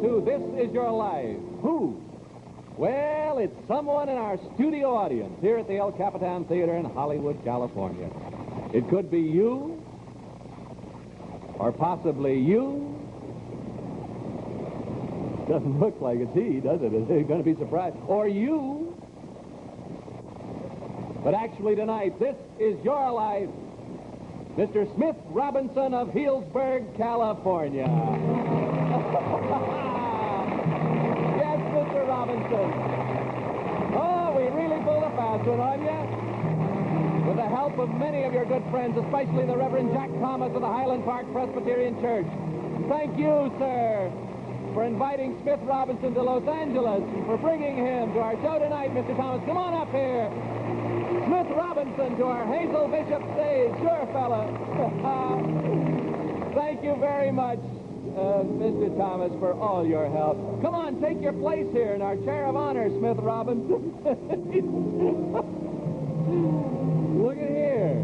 to This Is Your Life. Who? Well, it's someone in our studio audience here at the El Capitan Theater in Hollywood, California. It could be you, or possibly you. Doesn't look like it's he, does it? Is he going to be surprised? Or you. But actually tonight, this is your life. Mr. Smith Robinson of Healdsburg, California. Yes, Mr. Robinson. Oh, we really pulled a fast one on you. With the help of many of your good friends, especially the Reverend Jack Thomas of the Highland Park Presbyterian Church. Thank you, sir, for inviting Smith Robinson to Los Angeles, for bringing him to our show tonight, Mr. Thomas. Come on up here. Smith Robinson to our Hazel Bishop stage. Sure, fella. Thank you very much, Mr. Thomas, for all your help. Come on, take your place here in our chair of honor, Smith Robinson. Look at here.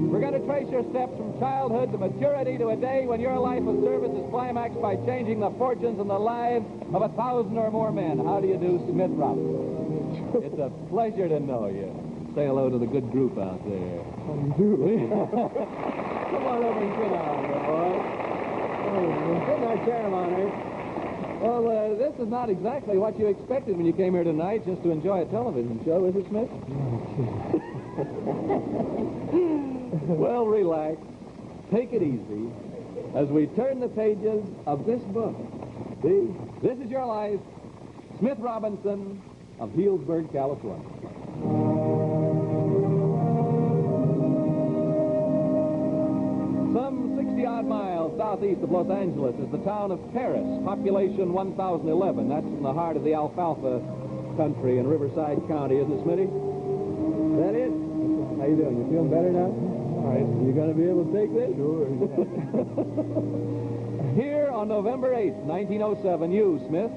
We're going to trace your steps from childhood to maturity to a day when your life of service is climaxed by changing the fortunes and the lives of 1,000 or more men. How do you do, Smith Robinson? It's a pleasure to know you. Say hello to the good group out there. How do you do? Come on over and sit down, my boy. Sit in our chair of honor. Well, this is not exactly what you expected when you came here tonight, just to enjoy a television show, is it, Smith? Well, relax. Take it easy as we turn the pages of this book. See? This is your life. Smith Robinson of Healdsburg, California. Some 60-odd miles southeast of Los Angeles is the town of Paris, population 1,011. That's in the heart of the alfalfa country in Riverside County, isn't it, Smitty? Is that it? How you doing? You feeling better now? All right. You going to be able to take this? Sure. Here on November 8th, 1907, you, Smith,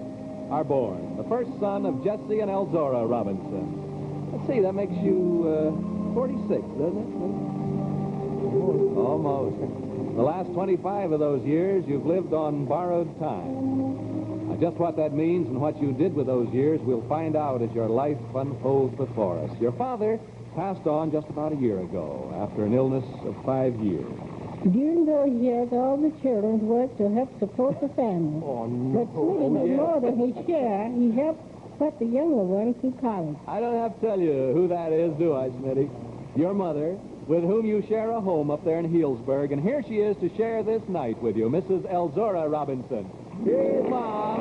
are born. The first son of Jesse and Elzora Robinson. Let's see, that makes you 46, doesn't it? Almost. The last 25 of those years, you've lived on borrowed time. Now, just what that means and what you did with those years, we'll find out as your life unfolds before us. Your father passed on just about a year ago after an illness of 5 years. During those years, all the children worked to help support the family. Oh, no. But Smitty did more than his share. He helped put the younger one through college. I don't have to tell you who that is, do I, Smitty? Your mother, with whom you share a home up there in Healdsburg. And here she is to share this night with you, Mrs. Elzora Robinson. Here's Mom.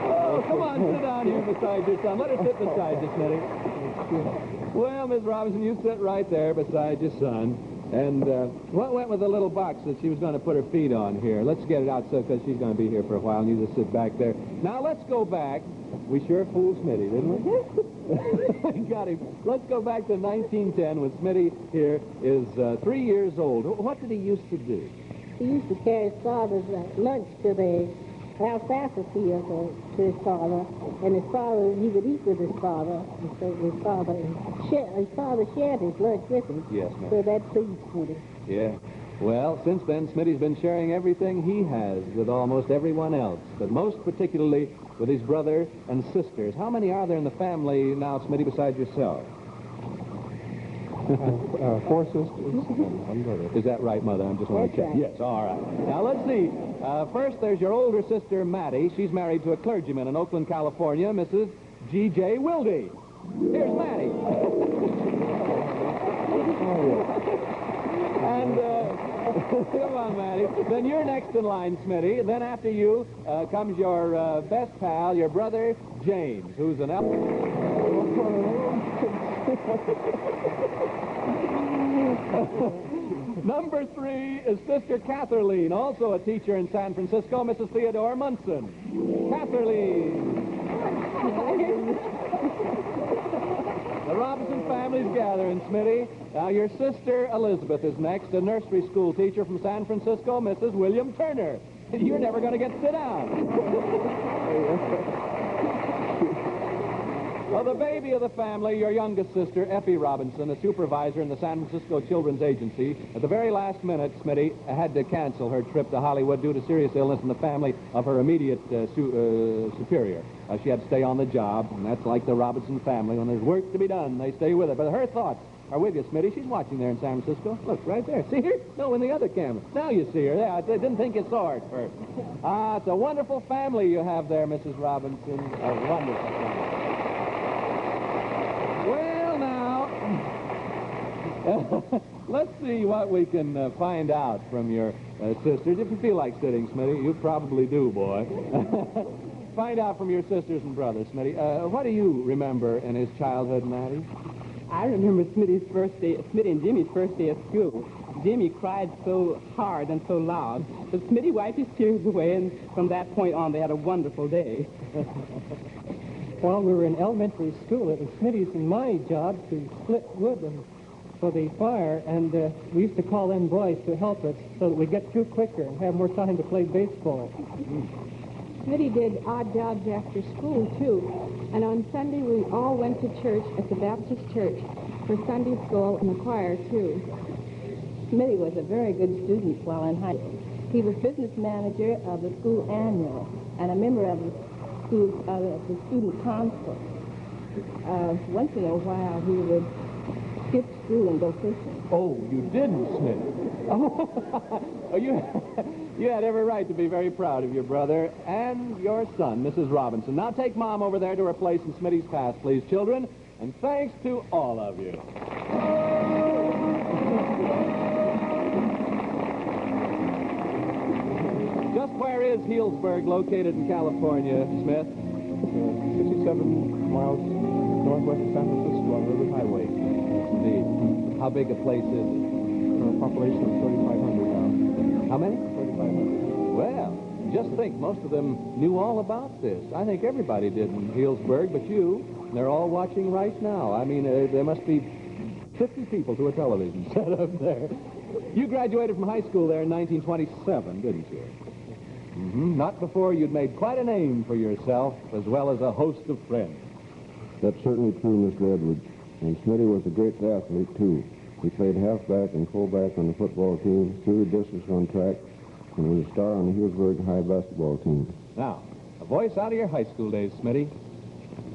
Oh, come on, sit down here beside your son. Let her sit beside you, Smitty. Well, Miss Robinson, you sit right there beside your son. And what went with the little box that she was going to put her feet on here? Let's get it out so because she's going to be here for a while, and you just sit back there. Now, let's go back. We sure fooled Smitty, didn't we? Got him. Let's go back to 1910 when Smitty here is 3 years old. What did he used to do? He used to carry his father's lunch to the alfalfa field to his father, and his father, he would eat with his father, and so his father shared his lunch with him. Yes, ma'am. So that pleased Smitty. Yeah. Well, since then, Smitty's been sharing everything he has with almost everyone else, but most particularly with his brother and sisters. How many are there in the family now, Smitty, besides yourself? 4 sisters and 1 brother. Is that right, Mother? I'm just want to check. That's right. Yes, all right. Now, let's see. First, there's your older sister, Mattie. She's married to a clergyman in Oakland, California, Mrs. G.J. Wilde. Here's Mattie. And, come on, Mattie. Then you're next in line, Smitty. And then after you comes your best pal, your brother, James, who's an Number 3 is Sister Catherine, also a teacher in San Francisco, Mrs. Theodore Munson. Catherine. The Robinson family's gathering, Smitty. Now, your sister Elizabeth is next, a nursery school teacher from San Francisco, Mrs. William Turner. You're never going to get to sit down. Well, the baby of the family, your youngest sister, Effie Robinson, a supervisor in the San Francisco Children's Agency, at the very last minute, Smitty, had to cancel her trip to Hollywood due to serious illness in the family of her immediate superior. She had to stay on the job, and that's like the Robinson family. When there's work to be done, they stay with her. But her thoughts are with you, Smitty. She's watching there in San Francisco. Look, right there. See her? No, in the other camera. Now you see her. Yeah, I didn't think you saw her at first. It's a wonderful family you have there, Mrs. Robinson. A wonderful family. Well, now, let's see what we can find out from your sisters. If you feel like sitting, Smitty, you probably do, boy. Find out from your sisters and brothers, Smitty. What do you remember in his childhood, Maddie? I remember Smitty and Jimmy's first day at school. Jimmy cried so hard and so loud, but Smitty wiped his tears away, and from that point on, they had a wonderful day. While we were in elementary school, it was Smitty's and my job to split wood for the fire, and we used to call in boys to help us so that we'd get through quicker and have more time to play baseball. Smitty did odd jobs after school, too. And on Sunday, we all went to church at the Baptist Church for Sunday school and the choir, too. Smitty was a very good student while in high school. He was business manager of the school annual and a member of the student council. Once in a while, he would skip school and go fishing. Oh, you didn't, Smitty. Oh, you had every right to be very proud of your brother and your son, Mrs. Robinson. Now take Mom over there to her place in Smitty's past, please, children. And thanks to all of you. Just where is Healdsburg located in California, Smith? 67 miles northwest of San Francisco on River Highway. Indeed. How big a place is it? A population of 3,500 now. How many? 3,500. Well, just think, most of them knew all about this. I think everybody did in Healdsburg, but you. They're all watching right now. I mean, there must be 50 people to a television set up there. You graduated from high school there in 1927, didn't you? Mm-hmm. Not before you'd made quite a name for yourself, as well as a host of friends. That's certainly true, Mr. Edwards. And Smitty was a great athlete, too. He played halfback and fullback on the football team, threw discus on track, and was a star on the Healdsburg High basketball team. Now, a voice out of your high school days, Smitty.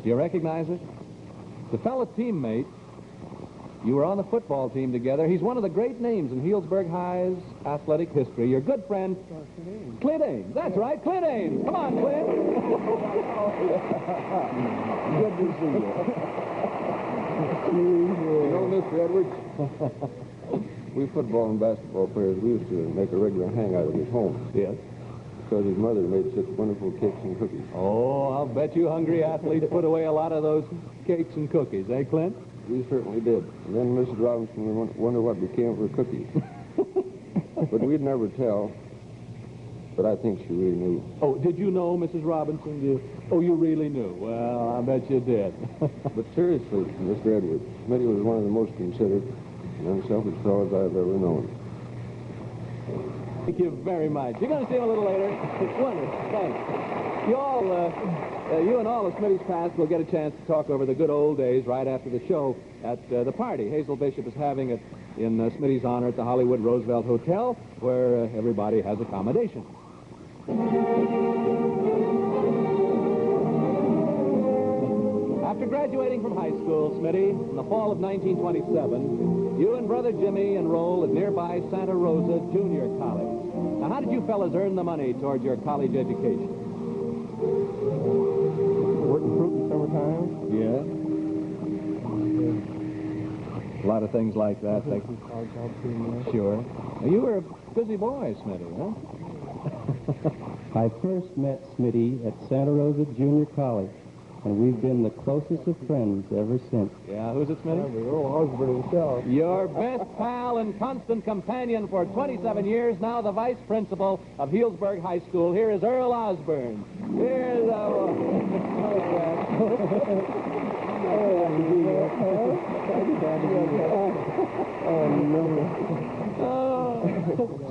Do you recognize it? The fellow teammate. You were on the football team together. He's one of the great names in Healdsburg High's athletic history. Your good friend, Clint Ames. That's right, Clint Ames. Come on, Clint. Good to see you. You know, Mr. Edwards, we football and basketball players, we used to make a regular hangout at his home. Yes. Because his mother made such wonderful cakes and cookies. Oh, I'll bet you hungry athletes put away a lot of those cakes and cookies, eh, Clint? We certainly did. And then Mrs. Robinson would wonder what became of her cookies. But we'd never tell. But I think she really knew. Oh, did you know, Mrs. Robinson? You really knew. Well, I bet you did. But seriously, Mr. Edwards, Smitty was one of the most considerate and unselfish fellows I've ever known. Thank you very much. You're going to see him a little later. It's wonderful. Thanks. You and all of Smitty's past will get a chance to talk over the good old days right after the show at the party Hazel Bishop is having it in Smitty's honor at the Hollywood Roosevelt Hotel, where everybody has accommodations. After graduating from high school, Smitty, in the fall of 1927, you and Brother Jimmy enrolled at nearby Santa Rosa Junior College. Now, how did you fellas earn the money toward your college education? Working fruit in summertime. Yeah. A lot of things like that. Sure. Now, you were a busy boy, Smitty, huh? I first met Smitty at Santa Rosa Junior College, and we've been the closest of friends ever since. Yeah, who's it, Smitty? Earl Osborne himself. Your best pal and constant companion for 27 years, now the vice principal of Healdsburg High School. Here is Earl Osborne. Here's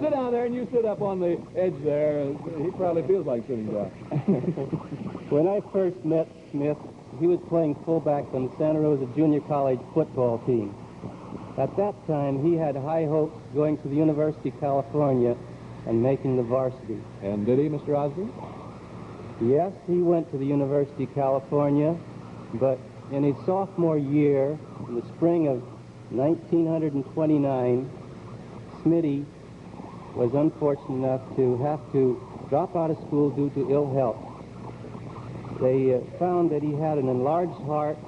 sit down there, and you sit up on the edge there. He probably feels like sitting down. When I first met Smith, he was playing fullback on the Santa Rosa Junior College football team. At that time, he had high hopes going to the University of California and making the varsity. And did he, Mr. Osborne? Yes, he went to the University of California, but in his sophomore year, in the spring of 1929, Smitty was unfortunate enough to have to drop out of school due to ill health. They found that he had an enlarged heart,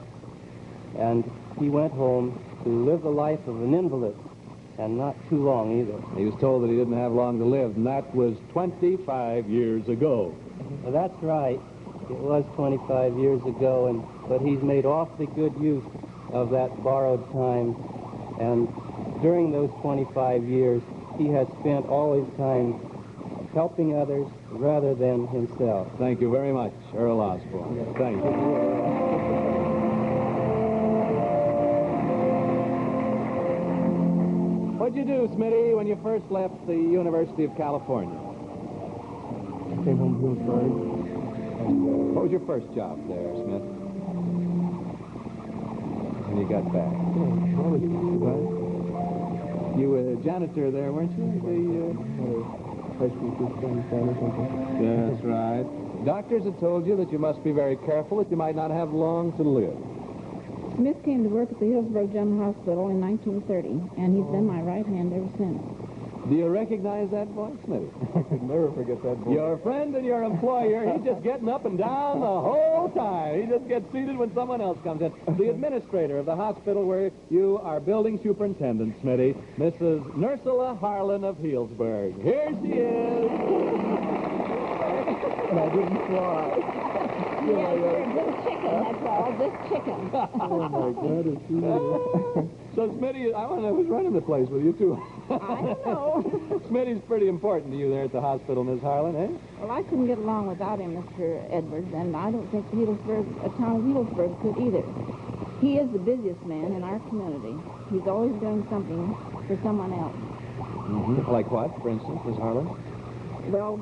and he went home to live the life of an invalid, and not too long either. He was told that he didn't have long to live, and that was 25 years ago. Well, that's right. It was 25 years ago, but he's made awfully good use of that borrowed time. And during those 25 years, he has spent all his time helping others rather than himself. Thank you very much, Earl Osborne. Thank you. What'd you do, Smitty, when you first left the University of California? Came home to Hillsburg. What was your first job there, Smith? When you got back? You were a janitor there, weren't you? High school teacher or something. That's right. Doctors had told you that you must be very careful, that you might not have long to live. Smith came to work at the Hillsborough General Hospital in 1930, and he's been my right hand ever since. Do you recognize that voice, Smitty? I could never forget that voice. Your friend and your employer, he's just getting up and down the whole time. He just gets seated when someone else comes in. The administrator of the hospital where you are building superintendent, Smitty, Mrs. Nursula Harlan of Healdsburg. Here she is. And I didn't fly. This chicken, that's all. This chicken. Oh, my God, it's you. So, Smitty, I want to know who's running the place with you, too. I don't know. Smitty's pretty important to you there at the hospital, Miss Harlan, eh? Well, I couldn't get along without him, Mr. Edwards, and I don't think Healdsburg, town of Healdsburg could either. He is the busiest man in our community. He's always doing something for someone else. Mm-hmm. Like what, for instance, Miss Harlan? Well,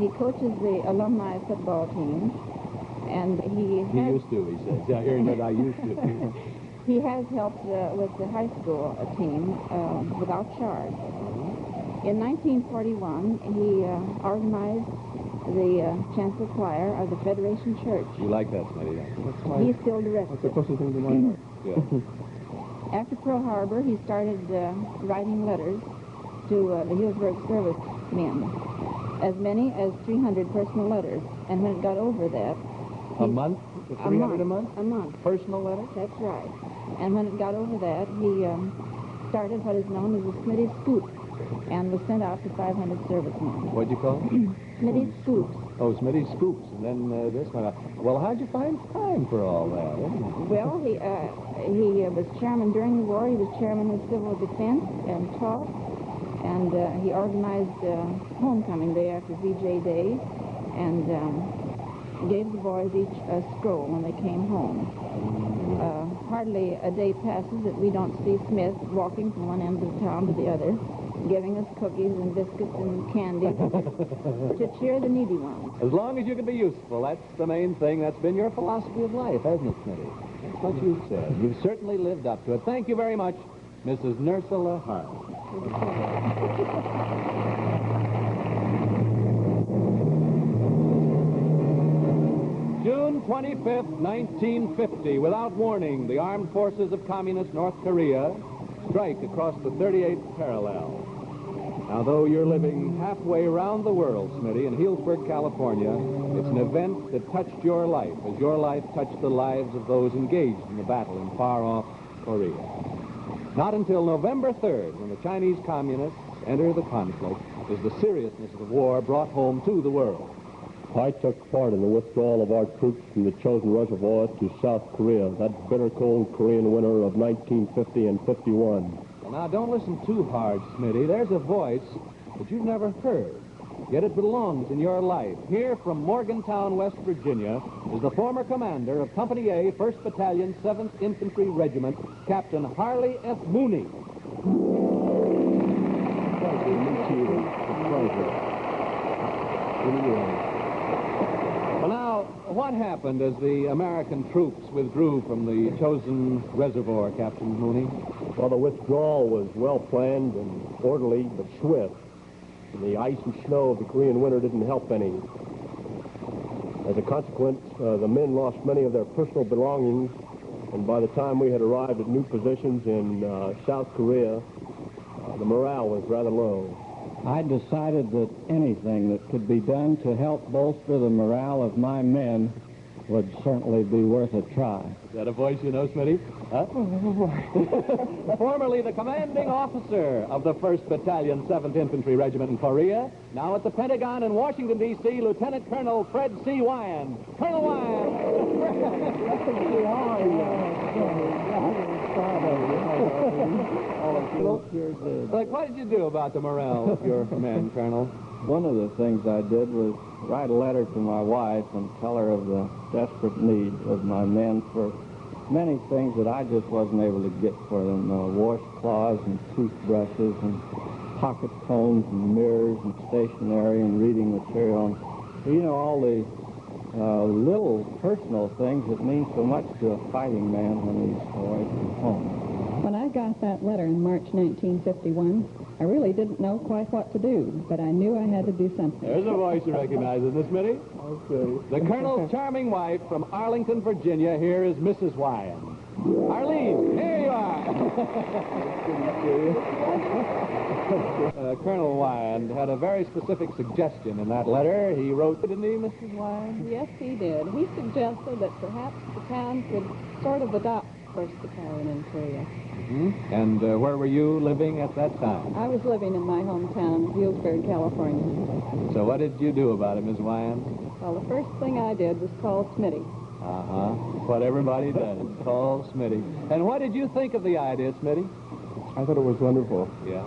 he coaches the alumni football team, and he Used to, he says. Yeah, hearing that I used to. he has helped with the high school team without charge. In 1941, he organized the chancel choir of the Federation Church. You like that, Smitty? He still directs That's the it. closest thing to my heart. Yeah. After Pearl Harbor, he started writing letters to the Healdsburg servicemen, as many as 300 personal letters. And when it got over that, A month? 300 a month? A month. Personal letter? That's right. And when it got over that, he started what is known as the Smitty Scoop, and was sent out to 500 servicemen. What'd you call it? Smitty Scoops. Oh, Smitty Scoops, and then this one. Well, how'd you find time for all that? Well, he was chairman during the war. He was chairman of Civil Defense and taught, and he organized homecoming day after VJ Day, and gave the boys each a scroll when they came home. Hardly a day passes that we don't see Smith walking from one end of the town to the other, giving us cookies and biscuits and candy to cheer the needy ones. As long as you can be useful, that's the main thing. That's been your philosophy of life, hasn't it, Smitty? That's what you've said. You've certainly lived up to it. Thank you very much, Mrs. Nursula Harlan. June 25th, 1950, without warning, the armed forces of Communist North Korea strike across the 38th parallel. Now, though you're living halfway around the world, Smitty, in Healdsburg, California, it's an event that touched your life, as your life touched the lives of those engaged in the battle in far-off Korea. Not until November 3rd, when the Chinese Communists enter the conflict, is the seriousness of the war brought home to the world. I took part in the withdrawal of our troops from the chosen reservoirs to South Korea, that bitter cold Korean winter of 1950 and 51. Well, now, don't listen too hard, Smitty. There's a voice that you've never heard, yet it belongs in your life. Here from Morgantown, West Virginia, is the former commander of Company A, 1st Battalion, 7th Infantry Regiment, Captain Harley F. Mooney. Pleasure to meet you. It's a pleasure. Well, now, what happened as the American troops withdrew from the Chosin Reservoir, Captain Mooney? Well, the withdrawal was well planned and orderly, but swift. And the ice and snow of the Korean winter didn't help any. As a consequence, the men lost many of their personal belongings, and by the time we had arrived at new positions in South Korea, the morale was rather low. I decided that anything that could be done to help bolster the morale of my men would certainly be worth a try. Is that a voice you know, Smitty? Huh? Formerly the commanding officer of the 1st Battalion, 7th Infantry Regiment in Korea, now at the Pentagon in Washington, D.C., Lieutenant Colonel Fred C. Wyan. Colonel Wyan! Like, what did you do about the morale of your men, Colonel? One of the things I did was write a letter to my wife and tell her of the desperate need of my men for many things that I just wasn't able to get for them. Washcloths and toothbrushes and pocket combs and mirrors and stationery and reading material. And, you know, all the little personal things that mean so much to a fighting man when he's away from home. When I got that letter in March 1951, I really didn't know quite what to do, but I knew I had to do something. There's a voice you recognize, isn't it, Smitty? Okay. The Colonel's charming wife from Arlington, Virginia. Here is Mrs. Wyan. Arlene, here you are. Colonel Wyan had a very specific suggestion in that letter. He wrote, didn't he, Mrs. Wyan? Yes, he did. He suggested that perhaps the town could sort of adopt 1st Battalion in Korea. Mm-hmm. And where were you living at that time? I was living in my hometown, Healdsburg, California. So what did you do about it, Ms. Wyan? Well, the first thing I did was call Smitty. Uh-huh. What everybody does. Call Smitty. And what did you think of the idea, Smitty? I thought it was wonderful. Yeah.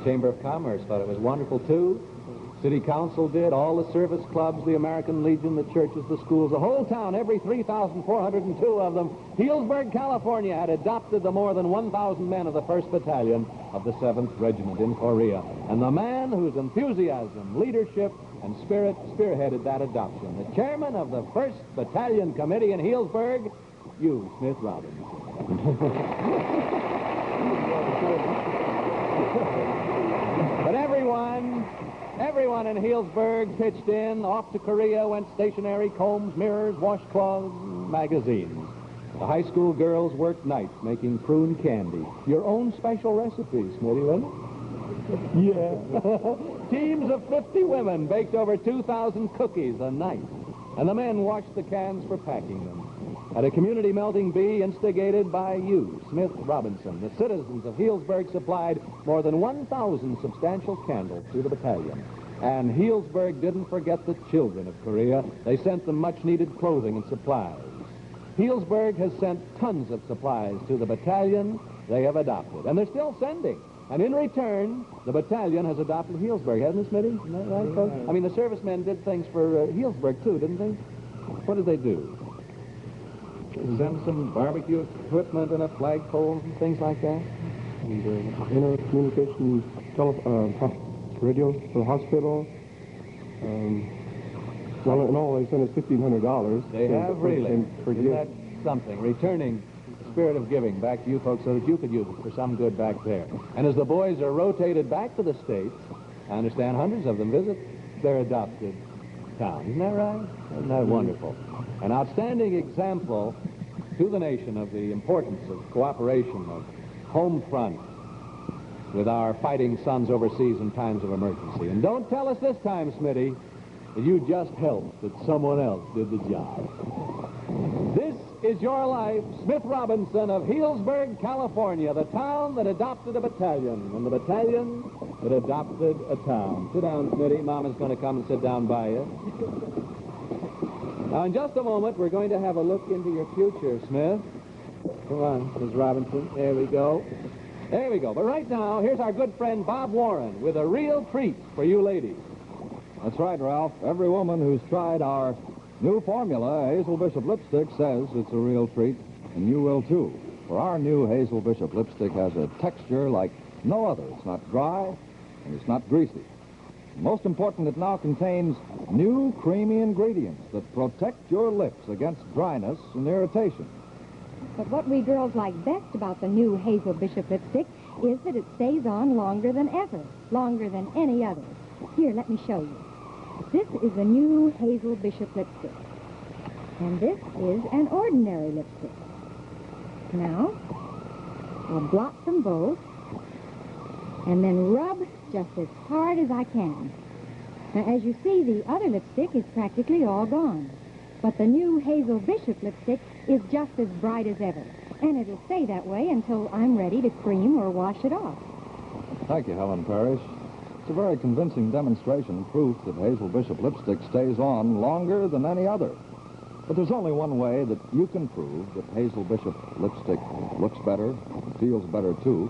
Chamber of Commerce thought it was wonderful, too. City Council did, all the service clubs, the American Legion, the churches, the schools, the whole town, every 3,402 of them. Healdsburg, California had adopted the more than 1,000 men of the 1st Battalion of the 7th Regiment in Korea. And the man whose enthusiasm, leadership, and spirit spearheaded that adoption, the chairman of the 1st Battalion Committee in Healdsburg, you, Smith Robinson. But everyone in Healdsburg pitched in. Off to Korea went stationery, combs, mirrors, washcloths, magazines. The high school girls worked nights making prune candy. Your own special recipe, Smitty, wasn't it? Yeah. Teams of 50 women baked over 2,000 cookies a night. And the men washed the cans for packing them. At a community melting bee instigated by you, Smith Robinson, the citizens of Healdsburg supplied more than 1,000 substantial candles to the battalion. And Healdsburg didn't forget the children of Korea. They sent them much-needed clothing and supplies. Healdsburg has sent tons of supplies to the battalion they have adopted. And they're still sending. And in return, the battalion has adopted Healdsburg, hasn't it, Smitty? Isn't that right, folks? I mean, the servicemen did things for Healdsburg, too, didn't they? What did they do? Send some barbecue equipment and a flagpole and things like that? And intercommunication radio for the hospital. Well, in all, they sent us $1,500. They have, really? For Isn't that something? Returning the spirit of giving back to you folks so that you could use it for some good back there. And as the boys are rotated back to the States, I understand hundreds of them visit their adopted town. Isn't that right? Isn't that wonderful? An outstanding example to the nation of the importance of cooperation, of home front with our fighting sons overseas in times of emergency. And don't tell us this time, Smitty, that you just helped, that someone else did the job. This is your life, Smith Robinson of Healdsburg, California, the town that adopted a battalion, and the battalion that adopted a town. Sit down, Smitty. Mama's going to come and sit down by you. Now, in just a moment, we're going to have a look into your future, Smith. Come on, Ms. Robinson. There we go. There we go. But right now, here's our good friend Bob Warren with a real treat for you ladies. That's right, Ralph. Every woman who's tried our new formula, Hazel Bishop Lipstick, says it's a real treat, and you will too. For our new Hazel Bishop Lipstick has a texture like no other. It's not dry, and it's not greasy. Most important, it now contains new creamy ingredients that protect your lips against dryness and irritation. But what we girls like best about the new Hazel Bishop lipstick is that it stays on longer than ever, longer than any other. Here, let me show you. This is the new Hazel Bishop lipstick. And this is an ordinary lipstick. Now, I'll blot them both and then rub just as hard as I can. Now, as you see, the other lipstick is practically all gone. But the new Hazel Bishop lipstick is just as bright as ever. And it'll stay that way until I'm ready to cream or wash it off. Thank you, Helen Parrish. It's a very convincing demonstration and proof that Hazel Bishop lipstick stays on longer than any other. But there's only one way that you can prove that Hazel Bishop lipstick looks better, feels better too,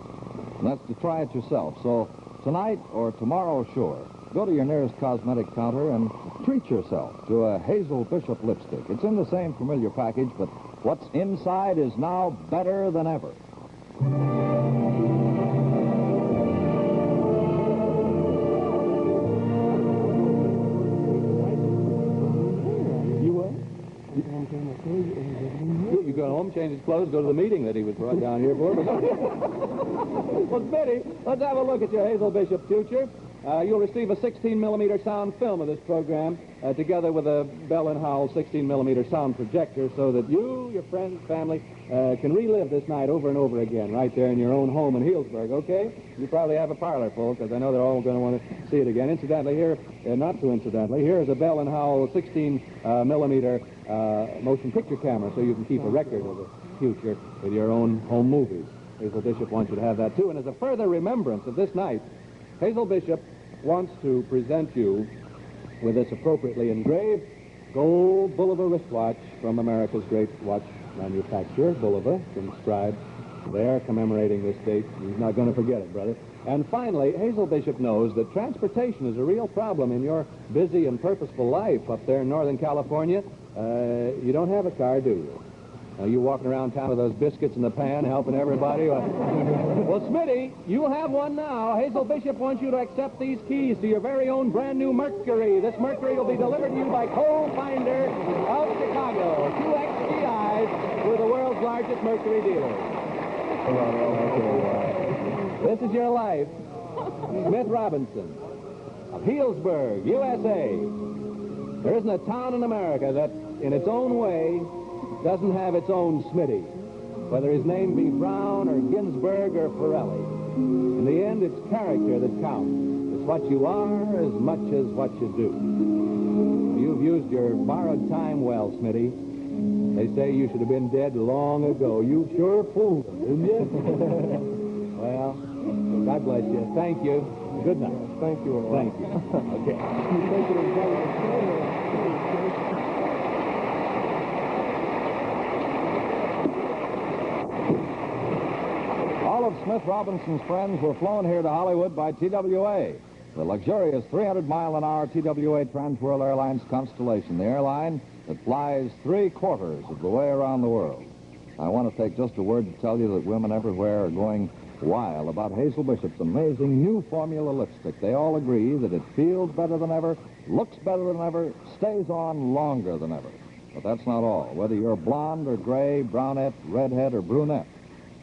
and that's to try it yourself. So tonight or tomorrow, sure, go to your nearest cosmetic counter and treat yourself to a Hazel Bishop lipstick. It's in the same familiar package, but what's inside is now better than ever. You go home, change his clothes, go to the meeting that he was brought down here for. Well, Smitty, let's have a look at your Hazel Bishop future. You'll receive a 16-millimeter sound film of this program, together with a Bell & Howell 16-millimeter sound projector, so that you, your friends, family, can relive this night over and over again, right there in your own home in Healdsburg, okay? You probably have a parlor full, because I know they're all going to want to see it again. Incidentally, here, not too incidentally, here is a Bell & Howell 16-millimeter motion picture camera, so you can keep a record of the future with your own home movies. Hazel Bishop wants you to have that, too. And as a further remembrance of this night, Hazel Bishop wants to present you with this appropriately engraved gold Bulova wristwatch from America's great watch manufacturer, Bulova, inscribed there commemorating this date. He's not going to forget it, brother. And finally, Hazel Bishop knows that transportation is a real problem in your busy and purposeful life up there in Northern California. You don't have a car, do you? You walking around town with those biscuits in the pan, helping everybody? Well, Smitty, you have one now. Hazel Bishop wants you to accept these keys to your very own brand new Mercury. This Mercury will be delivered to you by Coal Finder of Chicago. 2XGIs were the world's largest Mercury dealer. This is your life. Smith Robinson of Healdsburg, USA. There isn't a town in America that, in its own way, doesn't have its own Smitty, whether his name be Brown or Ginsburg or Pirelli. In the end, it's character that counts. It's what you are as much as what you do. You've used your borrowed time well, Smitty. They say you should have been dead long ago. You sure fooled them, didn't you? Well, God bless you. Thank you. Good night. Thank you. Thank you. Okay. All of Smith Robinson's friends were flown here to Hollywood by TWA, the luxurious 300-mile-an-hour TWA Transworld Airlines Constellation, the airline that flies 3/4 of the way around the world. I want to take just a word to tell you that women everywhere are going wild about Hazel Bishop's amazing new formula lipstick. They all agree that it feels better than ever, looks better than ever, stays on longer than ever. But that's not all. Whether you're blonde or gray, brunette, redhead, or brunette,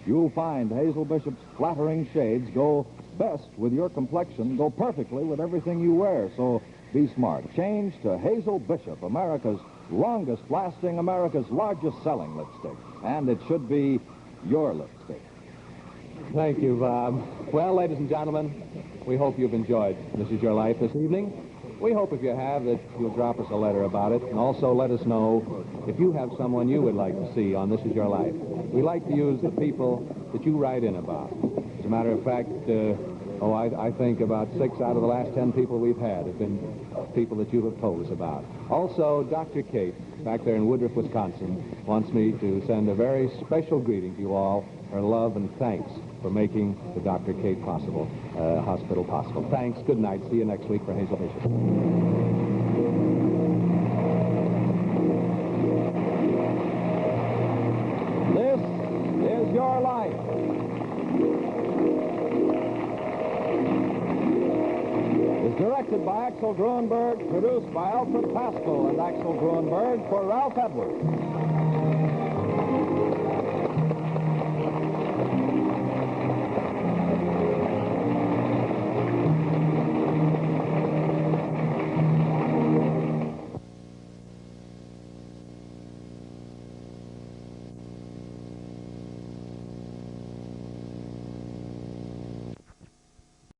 you'll find Hazel Bishop's flattering shades go best with your complexion, go perfectly with everything you wear. So be smart. Change to Hazel Bishop, America's longest lasting, America's largest selling lipstick. And it should be your lipstick. Thank you, Bob. Well, ladies and gentlemen, we hope you've enjoyed This Is Your Life this evening. We hope if you have that you'll drop us a letter about it, and also let us know if you have someone you would like to see on This Is Your Life. We like to use the people that you write in about. As a matter of fact, I think about 6 out of the last 10 people we've had have been people that you have told us about. Also, Dr. Kate, back there in Woodruff, Wisconsin, wants me to send a very special greeting to you all, her love and thanks for making the Dr. Kate hospital possible. Thanks. Good night. See you next week for Hazel Bishop. This is your life. Is directed directed by Axel Gruenberg, produced by Alfred Pascal and Axel Gruenberg for Ralph Edwards.